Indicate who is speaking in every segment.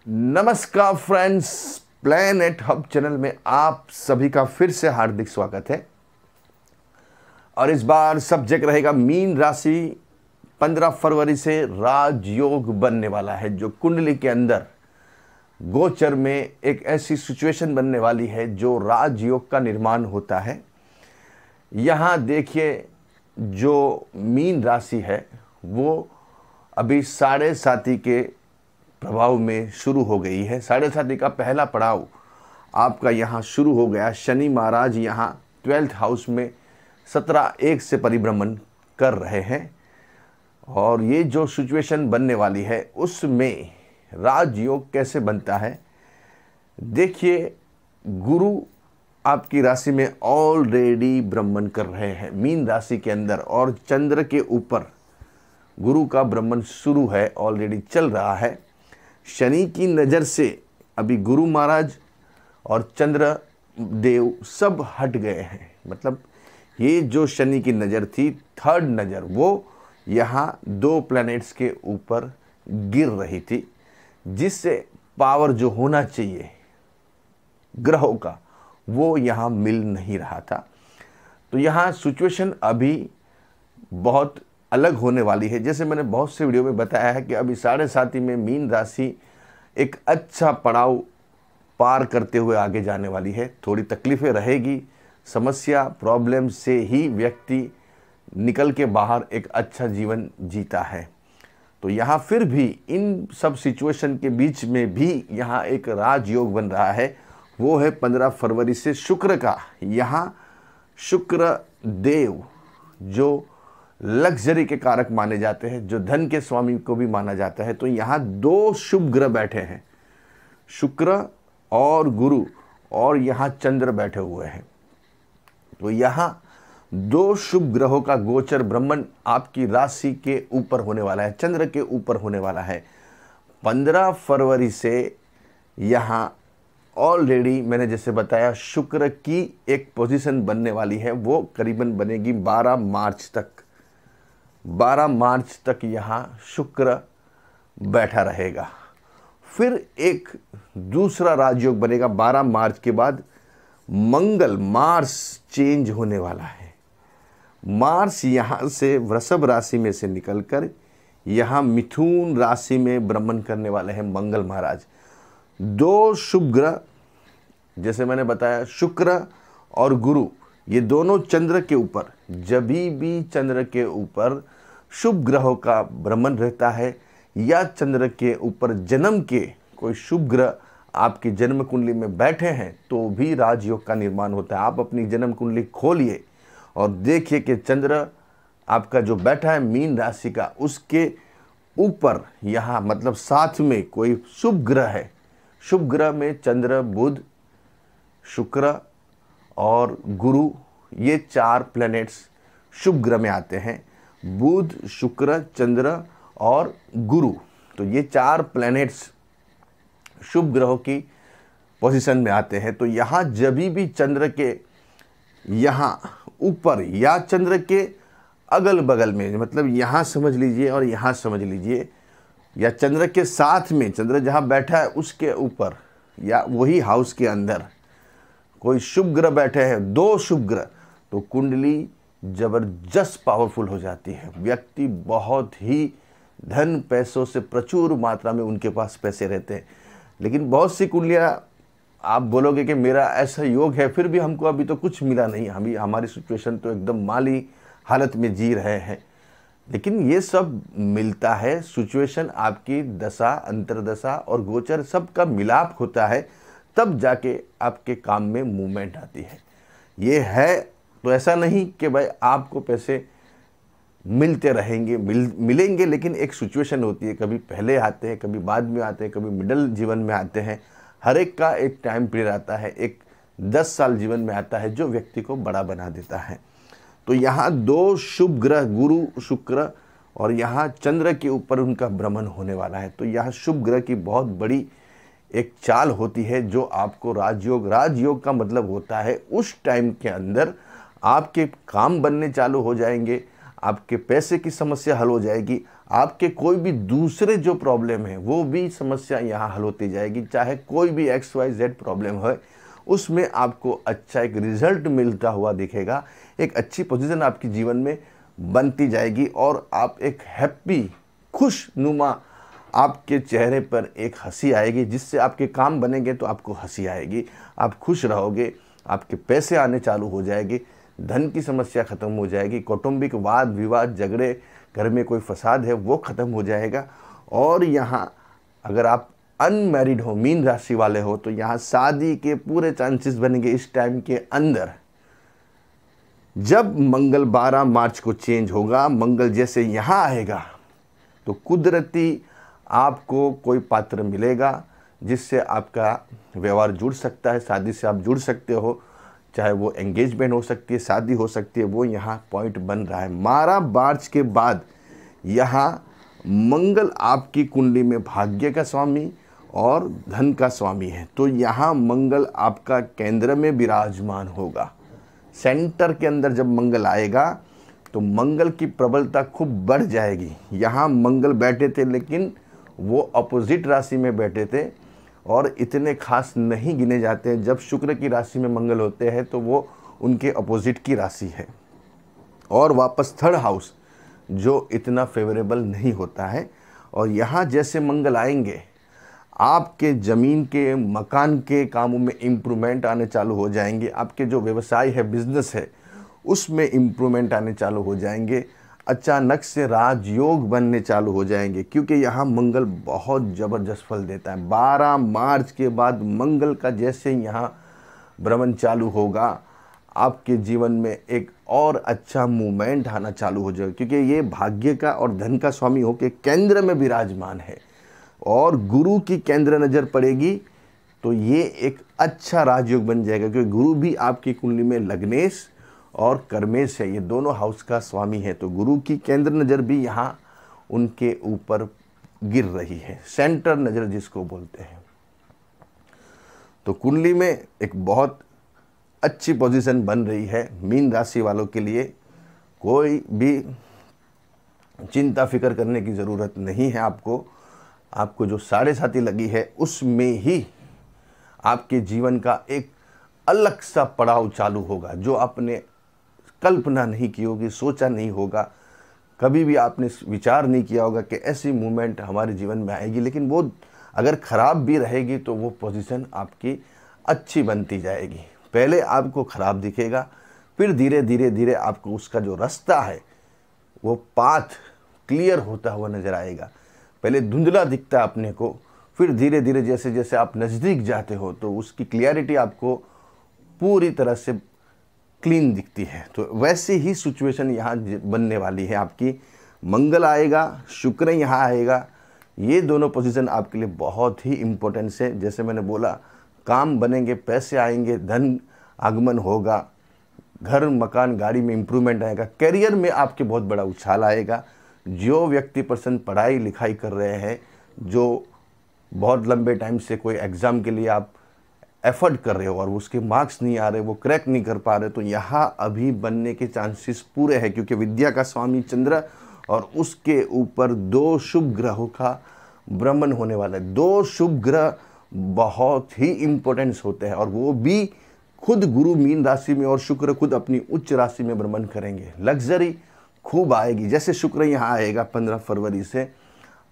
Speaker 1: नमस्कार friends, planet hub channel में आप सभी का फिर से हार्दिक स्वागत है। और इस बार सब्जेक्ट रहेगा मीन राशि। 15 फरवरी से राजयोग बनने वाला है, जो कुंडली के अंदर गोचर में एक ऐसी सिचुएशन बनने वाली है जो राजयोग का निर्माण होता है। यहाँ देखिए, जो मीन राशि है वो अभी साढ़े साथी के प्रभाव में शुरू हो गई है। साढ़े साथी का पहला पड़ाव आपका यहाँ शुरू हो गया। शनि महाराज यहाँ 12th हाउस में 17/1 से परिभ्रमण कर रहे हैं और ये जो सिचुएशन बनने वाली है उसमें राजयोग कैसे बनता है। देखिए, गुरु आपकी राशि में ऑलरेडी भ्रमण कर रहे हैं मीन राशि के अंदर, और चंद्र के ऊपर गुरु का भ्रमण शुरू है, ऑलरेडी चल रहा है। शनि की नज़र से अभी गुरु महाराज और चंद्र देव सब हट गए हैं। मतलब ये जो शनि की नज़र थी, थर्ड नज़र, वो यहाँ 2 प्लैनेट्स के ऊपर गिर रही थी, जिससे पावर जो होना चाहिए ग्रहों का वो यहाँ मिल नहीं रहा था। तो यहाँ सिचुएशन अभी बहुत अलग होने वाली है। जैसे मैंने बहुत से वीडियो में बताया है कि अभी साढ़े साथी में मीन राशि एक अच्छा पड़ाव पार करते हुए आगे जाने वाली है। थोड़ी तकलीफ़ें रहेगी, समस्या प्रॉब्लम से ही व्यक्ति निकल के बाहर एक अच्छा जीवन जीता है। तो यहाँ फिर भी इन सब सिचुएशन के बीच में भी यहाँ एक राजयोग बन रहा है। वो है 15 फरवरी से शुक्र का। यहाँ शुक्र देव जो लग्जरी के कारक माने जाते हैं, जो धन के स्वामी को भी माना जाता है, तो यहाँ 2 शुभ ग्रह बैठे हैं, शुक्र और गुरु, और यहाँ चंद्र बैठे हुए हैं। तो यहाँ 2 शुभ ग्रहों का गोचर भ्रमण आपकी राशि के ऊपर होने वाला है, चंद्र के ऊपर होने वाला है। 15 फरवरी से यहाँ ऑलरेडी मैंने जैसे बताया शुक्र की एक पोजीशन बनने वाली है, वो करीबन बनेगी 12 मार्च तक। 12 मार्च तक यहाँ शुक्र बैठा रहेगा। फिर एक दूसरा राजयोग बनेगा 12 मार्च के बाद। मंगल, मार्स चेंज होने वाला है। मार्स यहाँ से वृषभ राशि में से निकलकर यहाँ मिथुन राशि में भ्रमण करने वाले हैं मंगल महाराज। 2 शुभ ग्रह, जैसे मैंने बताया शुक्र और गुरु, ये दोनों चंद्र के ऊपर, जब भी चंद्र के ऊपर शुभ ग्रहों का भ्रमण रहता है या चंद्र के ऊपर जन्म के कोई शुभ ग्रह आपकी जन्म कुंडली में बैठे हैं, तो भी राजयोग का निर्माण होता है। आप अपनी जन्म कुंडली खोलिए और देखिए कि चंद्र आपका जो बैठा है मीन राशि का, उसके ऊपर यहाँ मतलब साथ में कोई शुभ ग्रह है। शुभ ग्रह में चंद्र, बुध, शुक्र और गुरु, ये 4 प्लैनेट्स शुभ ग्रह में आते हैं। बुध, शुक्र, चंद्र और गुरु, तो ये 4 प्लैनेट्स शुभ ग्रहों की पोजीशन में आते हैं। तो यहाँ जब भी चंद्र के यहाँ ऊपर या चंद्र के अगल बगल में, मतलब यहाँ समझ लीजिए और यहाँ समझ लीजिए, या चंद्र के साथ में, चंद्र जहाँ बैठा है उसके ऊपर या वही हाउस के अंदर कोई शुभ ग्रह बैठे हैं, 2 शुभ ग्रह, तो कुंडली जबरदस्त पावरफुल हो जाती है। व्यक्ति बहुत ही धन पैसों से प्रचुर मात्रा में उनके पास पैसे रहते हैं। लेकिन बहुत सी कुंडलियाँ आप बोलोगे कि मेरा ऐसा योग है, फिर भी हमको अभी तो कुछ मिला नहीं, हमारी सिचुएशन तो एकदम माली हालत में जी रहे हैं। लेकिन ये सब मिलता है, सिचुएशन आपकी दशा, अंतरदशा और गोचर सब का मिलाप होता है, तब जाके आपके काम में मूवमेंट आती है। ये है तो ऐसा नहीं कि भाई आपको पैसे मिलते रहेंगे, मिलेंगे, लेकिन एक सिचुएशन होती है, कभी पहले आते हैं, कभी बाद में आते हैं, कभी मिडल जीवन में आते हैं। हर एक का एक टाइम पीरियड आता है, एक 10 साल जीवन में आता है जो व्यक्ति को बड़ा बना देता है। तो यहाँ 2 शुभ ग्रह, गुरु, शुक्र और यहाँ चंद्र के ऊपर उनका भ्रमण होने वाला है। तो यहाँ शुभ ग्रह की बहुत बड़ी एक चाल होती है जो आपको राजयोग का मतलब होता है उस टाइम के अंदर आपके काम बनने चालू हो जाएंगे, आपके पैसे की समस्या हल हो जाएगी, आपके कोई भी दूसरे जो प्रॉब्लम है वो भी समस्या यहाँ हल होती जाएगी। चाहे कोई भी XYZ प्रॉब्लम है, उसमें आपको अच्छा एक रिजल्ट मिलता हुआ दिखेगा। एक अच्छी पोजीशन आपकी जीवन में बनती जाएगी और आप एक हैप्पी, खुशनुमा, आपके चेहरे पर एक हंसी आएगी, जिससे आपके काम बनेंगे तो आपको हंसी आएगी, आप खुश रहोगे, आपके पैसे आने चालू हो जाएंगे, धन की समस्या खत्म हो जाएगी, कौटुंबिक वाद विवाद, झगड़े, घर में कोई फसाद है वो खत्म हो जाएगा। और यहाँ अगर आप अनमैरिड हो, मीन राशि वाले हो, तो यहाँ शादी के पूरे चांसेस बनेंगे इस टाइम के अंदर। जब मंगल 12 मार्च को चेंज होगा, मंगल जैसे यहाँ आएगा तो कुदरती आपको कोई पात्र मिलेगा जिससे आपका व्यवहार जुड़ सकता है, शादी से आप जुड़ सकते हो, चाहे वो एंगेजमेंट हो सकती है, शादी हो सकती है, वो यहाँ पॉइंट बन रहा है। 12 मार्च के बाद यहाँ मंगल आपकी कुंडली में भाग्य का स्वामी और धन का स्वामी है, तो यहाँ मंगल आपका केंद्र में विराजमान होगा। सेंटर के अंदर जब मंगल आएगा तो मंगल की प्रबलता खूब बढ़ जाएगी। यहाँ मंगल बैठे थे लेकिन वो अपोजिट राशि में बैठे थे और इतने खास नहीं गिने जाते हैं। जब शुक्र की राशि में मंगल होते हैं तो वो उनके अपोजिट की राशि है और वापस थर्ड हाउस जो इतना फेवरेबल नहीं होता है। और यहाँ जैसे मंगल आएंगे, आपके ज़मीन के, मकान के कामों में इम्प्रूवमेंट आने चालू हो जाएंगे, आपके जो व्यवसाय है, बिजनेस है, उसमें इम्प्रूवमेंट आने चालू हो जाएंगे, अचानक से राजयोग बनने चालू हो जाएंगे, क्योंकि यहाँ मंगल बहुत ज़बरदस्त फल देता है। 12 मार्च के बाद मंगल का जैसे यहाँ भ्रमण चालू होगा, आपके जीवन में एक और अच्छा मूवमेंट आना चालू हो जाएगा, क्योंकि ये भाग्य का और धन का स्वामी होकर केंद्र में विराजमान है और गुरु की केंद्र नज़र पड़ेगी तो ये एक अच्छा राजयोग बन जाएगा, क्योंकि गुरु भी आपकी कुंडली में लग्नेश और कर्मेश है, ये दोनों हाउस का स्वामी है, तो गुरु की केंद्र नज़र भी यहाँ उनके ऊपर गिर रही है, सेंटर नज़र जिसको बोलते हैं। तो कुंडली में एक बहुत अच्छी पोजीशन बन रही है मीन राशि वालों के लिए। कोई भी चिंता फिक्र करने की ज़रूरत नहीं है आपको जो 7.5 लगी है उसमें ही आपके जीवन का एक अलग सा पड़ाव चालू होगा, जो आपने कल्पना नहीं की होगी, सोचा नहीं होगा, कभी भी आपने विचार नहीं किया होगा कि ऐसी मूवमेंट हमारे जीवन में आएगी। लेकिन वो अगर ख़राब भी रहेगी तो वो पोजीशन आपकी अच्छी बनती जाएगी। पहले आपको ख़राब दिखेगा, फिर धीरे धीरे आपको उसका जो रास्ता है वो पाथ क्लियर होता हुआ नज़र आएगा। पहले धुंधला दिखता है अपने को, फिर धीरे धीरे जैसे जैसे आप नज़दीक जाते हो तो उसकी क्लियरिटी आपको पूरी तरह से क्लीन दिखती है। तो वैसे ही सिचुएशन यहाँ बनने वाली है आपकी। मंगल आएगा, शुक्र यहाँ आएगा, ये दोनों पोजीशन आपके लिए बहुत ही इम्पोर्टेंट है। जैसे मैंने बोला, काम बनेंगे, पैसे आएंगे, धन आगमन होगा, घर मकान गाड़ी में इम्प्रूवमेंट आएगा, करियर में आपके बहुत बड़ा उछाल आएगा। जो व्यक्ति पर्सन पढ़ाई लिखाई कर रहे हैं, जो बहुत लंबे टाइम से कोई एग्ज़ाम के लिए आप एफर्ट कर रहे हो और उसके मार्क्स नहीं आ रहे, वो क्रैक नहीं कर पा रहे, तो यहाँ अभी बनने के चांसेस पूरे हैं, क्योंकि विद्या का स्वामी चंद्र और उसके ऊपर 2 शुभ ग्रहों का भ्रमण होने वाला है। 2 शुभ ग्रह बहुत ही इम्पोर्टेंस होते हैं और वो भी खुद गुरु मीन राशि में और शुक्र खुद अपनी उच्च राशि में भ्रमण करेंगे। लग्जरी खूब आएगी। जैसे शुक्र यहाँ आएगा 15 फरवरी से,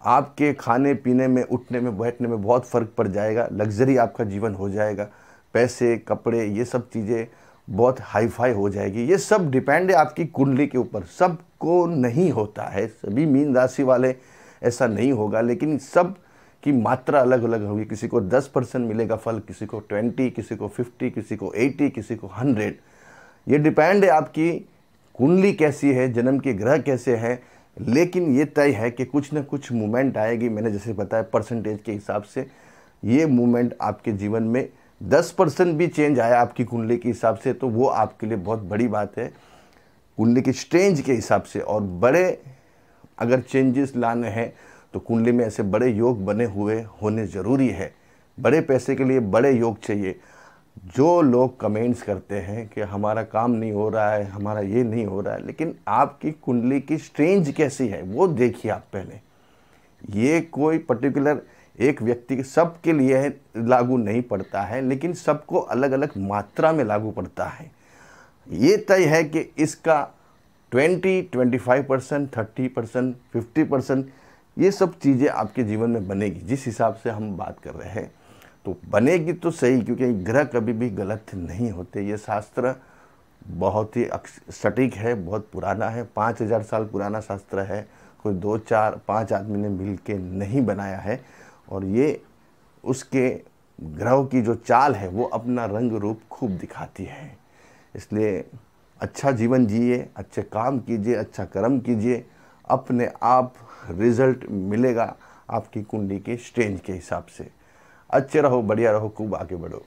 Speaker 1: आपके खाने पीने में, उठने में, बैठने में बहुत फ़र्क पड़ जाएगा, लग्जरी आपका जीवन हो जाएगा, पैसे, कपड़े, ये सब चीज़ें बहुत हाई फाई हो जाएगी। ये सब डिपेंड है आपकी कुंडली के ऊपर। सबको नहीं होता है, सभी मीन राशि वाले ऐसा नहीं होगा, लेकिन सब की मात्रा अलग अलग होगी। किसी को 10% मिलेगा फल, किसी को 20, किसी को 50, किसी को 80, किसी को 100। ये डिपेंड है आपकी कुंडली कैसी है, जन्म के ग्रह कैसे हैं, लेकिन ये तय है कि कुछ ना कुछ मूवमेंट आएगी। मैंने जैसे बताया परसेंटेज के हिसाब से ये मूवमेंट आपके जीवन में 10% भी चेंज आया आपकी कुंडली के हिसाब से तो वो आपके लिए बहुत बड़ी बात है कुंडली की स्ट्रेंज के हिसाब से। और बड़े अगर चेंजेस लाने हैं तो कुंडली में ऐसे बड़े योग बने हुए होने ज़रूरी है। बड़े पैसे के लिए बड़े योग चाहिए, जो लोग कमेंट्स करते हैं कि हमारा काम नहीं हो रहा है, हमारा ये नहीं हो रहा है, लेकिन आपकी कुंडली की स्ट्रेंज कैसी है वो देखिए आप पहले। ये कोई पर्टिकुलर एक व्यक्ति के सब के लिए लागू नहीं पड़ता है, लेकिन सबको अलग अलग मात्रा में लागू पड़ता है। ये तय है कि इसका 25%, 30%, 50% ये सब चीज़ें आपके जीवन में बनेगी। जिस हिसाब से हम बात कर रहे हैं तो बनेगी तो सही, क्योंकि ग्रह कभी भी गलत नहीं होते। ये शास्त्र बहुत ही सटीक है, बहुत पुराना है, 5000 साल पुराना शास्त्र है। कोई 2, 4, 5 आदमी ने मिल के नहीं बनाया है। और ये उसके ग्रहों की जो चाल है वो अपना रंग रूप खूब दिखाती है। इसलिए अच्छा जीवन जिए, अच्छे काम कीजिए, अच्छा कर्म कीजिए, अपने आप रिजल्ट मिलेगा आपकी कुंडली के स्ट्रेंज के हिसाब से। अच्छे रहो, बढ़िया रहो, खूब आगे बढ़ो।